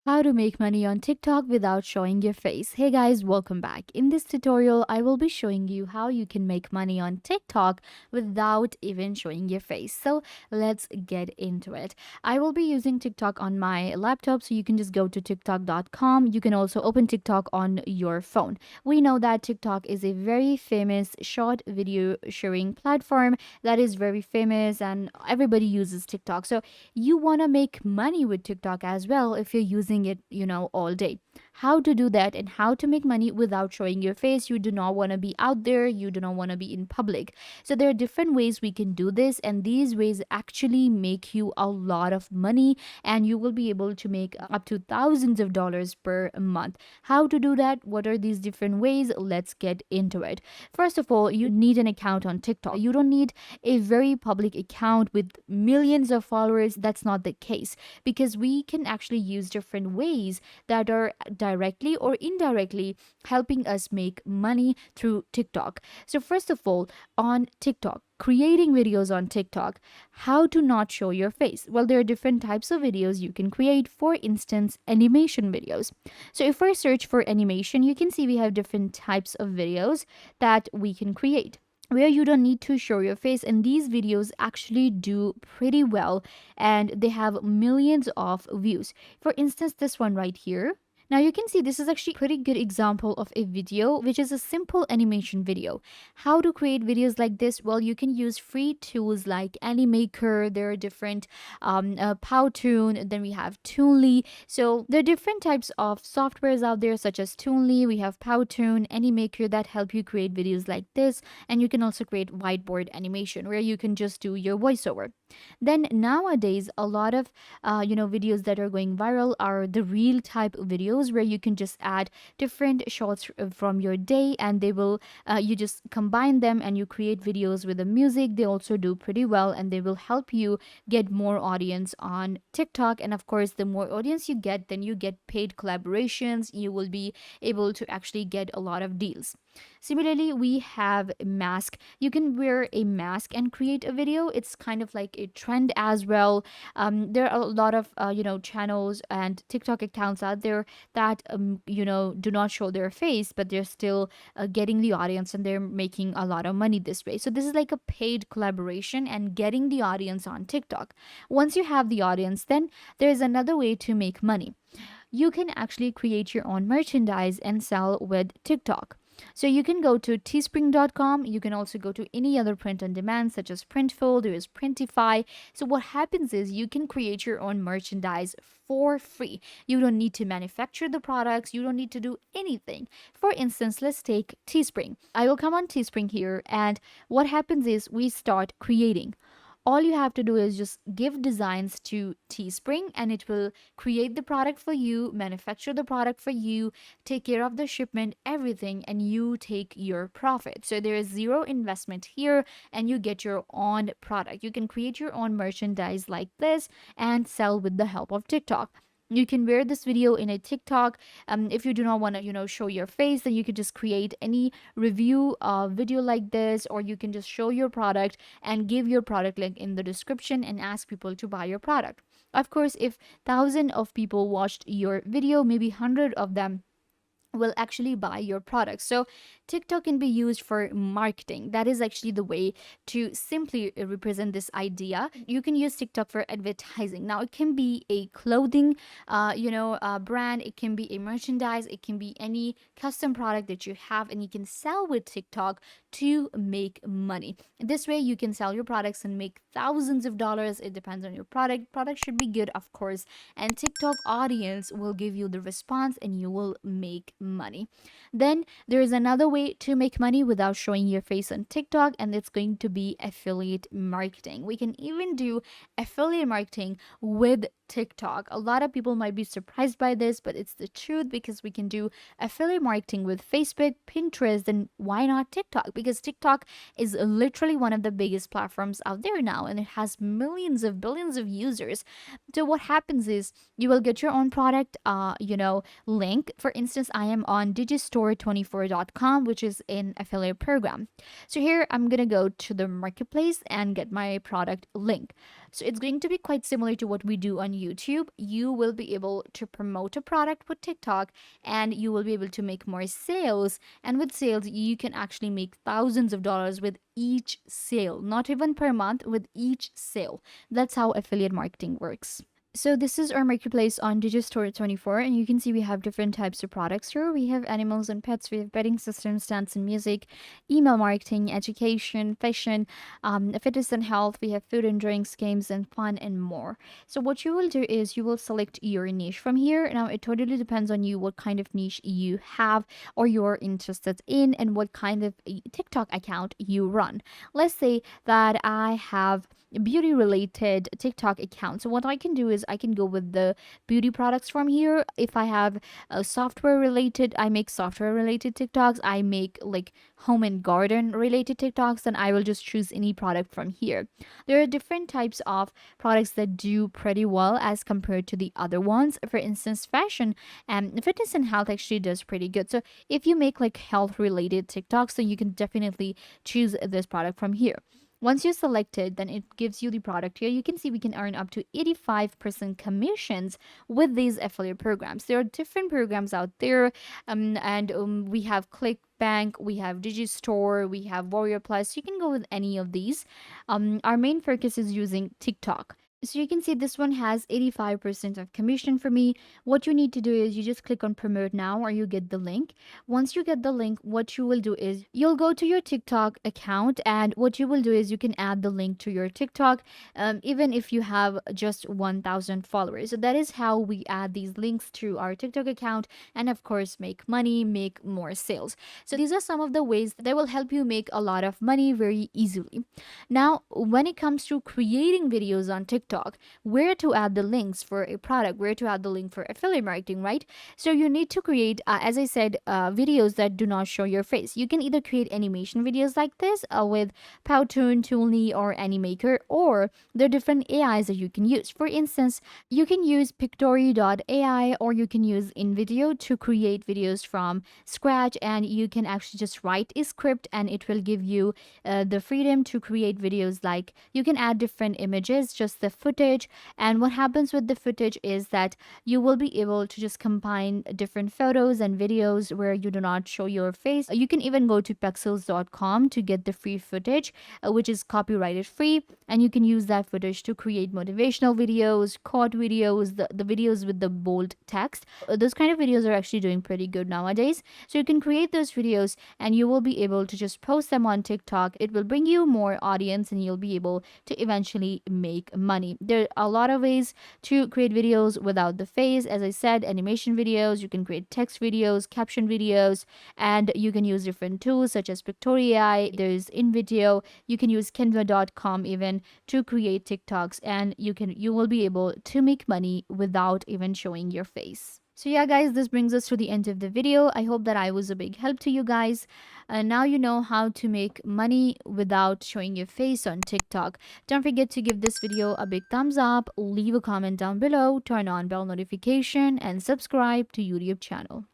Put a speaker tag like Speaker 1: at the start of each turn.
Speaker 1: How to make money on TikTok without showing your face. Hey guys, welcome back. In this tutorial, I will be showing you how you can make money on TikTok without even showing your face. So let's get into it. I will be using TikTok on my laptop, so you can just go to TikTok.com. You can also open TikTok on your phone. We know that TikTok is a very famous short video sharing platform that is very famous and everybody uses TikTok. So you want to make money with TikTok as well if you're using it, all day. How to do that and how to make money without showing your face. You do not want to be out there, you do not want to be in public. So there are different ways we can do this, and these ways actually make you a lot of money, and you will be able to make up to thousands of dollars per month. How to do that? What are these different ways? Let's get into it. First of all, you need an account on TikTok. You don't need a very public account with millions of followers. That's not the case, because we can actually use different ways that are directly or indirectly helping us make money through TikTok. So, first of all, on TikTok, creating videos on TikTok, how to not show your face. Well, there are different types of videos you can create. For instance, animation videos. So, if I search for animation, you can see we have different types of videos that we can create where you don't need to show your face, and these videos actually do pretty well and they have millions of views. For instance, this one right here, now you can see this is actually a pretty good example of a video which is a simple animation video. How to create videos like this? Well, you can use free tools like Animaker. There are different Powtoon, then we have Toonly. So there are different types of softwares out there such as Toonly, we have Powtoon, Animaker, that help you create videos like this. And you can also create whiteboard animation where you can just do your voiceover. Then nowadays, a lot of videos that are going viral are the reel type videos where you can just add different shots from your day, and they will you just combine them and you create videos with the music. They also do pretty well, and they will help you get more audience on TikTok. And of course, the more audience you get, then you get paid collaborations. You will be able to actually get a lot of deals. Similarly, we have a mask. You can wear a mask and create a video. It's kind of like a trend as well. There are a lot of channels and TikTok accounts out there that do not show their face, but they're still getting the audience and they're making a lot of money this way. So this is like a paid collaboration and getting the audience on TikTok. Once you have the audience, then there's another way to make money. You can actually create your own merchandise and sell with TikTok. So you can go to teespring.com. You can also go to any other print on demand such as Printful, there is Printify. So what happens is you can create your own merchandise for free. You don't need to manufacture the products. You don't need to do anything. For instance, let's take Teespring. I will come on Teespring here, and what happens is we start creating. All you have to do is just give designs to Teespring, and it will create the product for you, manufacture the product for you, take care of the shipment, everything, and you take your profit. So there is zero investment here, and you get your own product. You can create your own merchandise like this and sell with the help of TikTok. You can wear this video in a TikTok. If you do not want to show your face, then you could just create any review video like this, or you can just show your product and give your product link in the description and ask people to buy your product. Of course, if thousand of people watched your video, maybe 100 of them will actually buy your product. So TikTok can be used for marketing. That is actually the way to simply represent this idea. You can use TikTok for advertising. Now it can be a clothing brand, it can be a merchandise, it can be any custom product that you have, and you can sell with TikTok to make money. This way you can sell your products and make thousands of dollars. It depends on your product should be good, of course, and TikTok audience will give you the response and you will make money. Then there is another way to make money without showing your face on TikTok, and it's going to be affiliate marketing. We can even do affiliate marketing with TikTok. A lot of people might be surprised by this, but it's the truth, because we can do affiliate marketing with Facebook, Pinterest, and why not TikTok? Because TikTok is literally one of the biggest platforms out there now, and it has millions of billions of users. So what happens is you will get your own product link. For instance, I am on digistore24.com, which is an affiliate program. So here I'm going to go to the marketplace and get my product link. So it's going to be quite similar to what we do on YouTube. You will be able to promote a product with TikTok and you will be able to make more sales. And with sales, you can actually make thousands of dollars with each sale, not even per month, with each sale. That's how affiliate marketing works. So this is our marketplace on Digistore24, and you can see we have different types of products here. We have animals and pets, we have betting systems, dance and music, email marketing, education, fashion, fitness and health. We have food and drinks, games and fun, and more. So what you will do is you will select your niche from here. Now it totally depends on you what kind of niche you have or you're interested in and what kind of TikTok account you run. Let's say that I have beauty related TikTok account. So what I can do is I can go with the beauty products from here. If I have a software related, I make software related TikToks. I make like home and garden related TikToks, then I will just choose any product from here. There are different types of products that do pretty well as compared to the other ones. For instance, fashion and fitness and health actually does pretty good. So if you make like health related TikToks, then you can definitely choose this product from here. Once you select it, then it gives you the product here. You can see we can earn up to 85% commissions with these affiliate programs. There are different programs out there, and we have ClickBank, we have Digistore, we have Warrior Plus. You can go with any of these. Our main focus is using TikTok. So you can see this one has 85% of commission for me. What you need to do is you just click on promote now or you get the link. Once you get the link, what you will do is you'll go to your TikTok account, and what you will do is you can add the link to your TikTok, even if you have just 1,000 followers. So that is how we add these links to our TikTok account and of course make money, make more sales. So these are some of the ways that will help you make a lot of money very easily. Now, when it comes to creating videos on TikTok, where to add the links for a product, where to add the link for affiliate marketing, right? So you need to create, as I said, videos that do not show your face. You can either create animation videos like this with Powtoon, Toonly, or Animaker, or there are different AIs that you can use. For instance, you can use Pictory.ai or you can use InVideo to create videos from scratch, and you can actually just write a script and it will give you the freedom to create videos. Like you can add different images, just the footage, and what happens with the footage is that you will be able to just combine different photos and videos where you do not show your face. You can even go to pexels.com to get the free footage, which is copyrighted free, and you can use that footage to create motivational videos, quote videos, the videos with the bold text. Those kind of videos are actually doing pretty good nowadays. So you can create those videos and you will be able to just post them on TikTok. It will bring you more audience and you'll be able to eventually make money. There are a lot of ways to create videos without the face. As I said, animation videos, you can create text videos, caption videos, and you can use different tools such as Pictory. There's InVideo. You can use Canva.com even to create TikToks, and you will be able to make money without even showing your face. So yeah guys, this brings us to the end of the video. I hope that I was a big help to you guys. Now you know how to make money without showing your face on TikTok. Don't forget to give this video a big thumbs up, leave a comment down below, turn on bell notification, and subscribe to YouTube channel.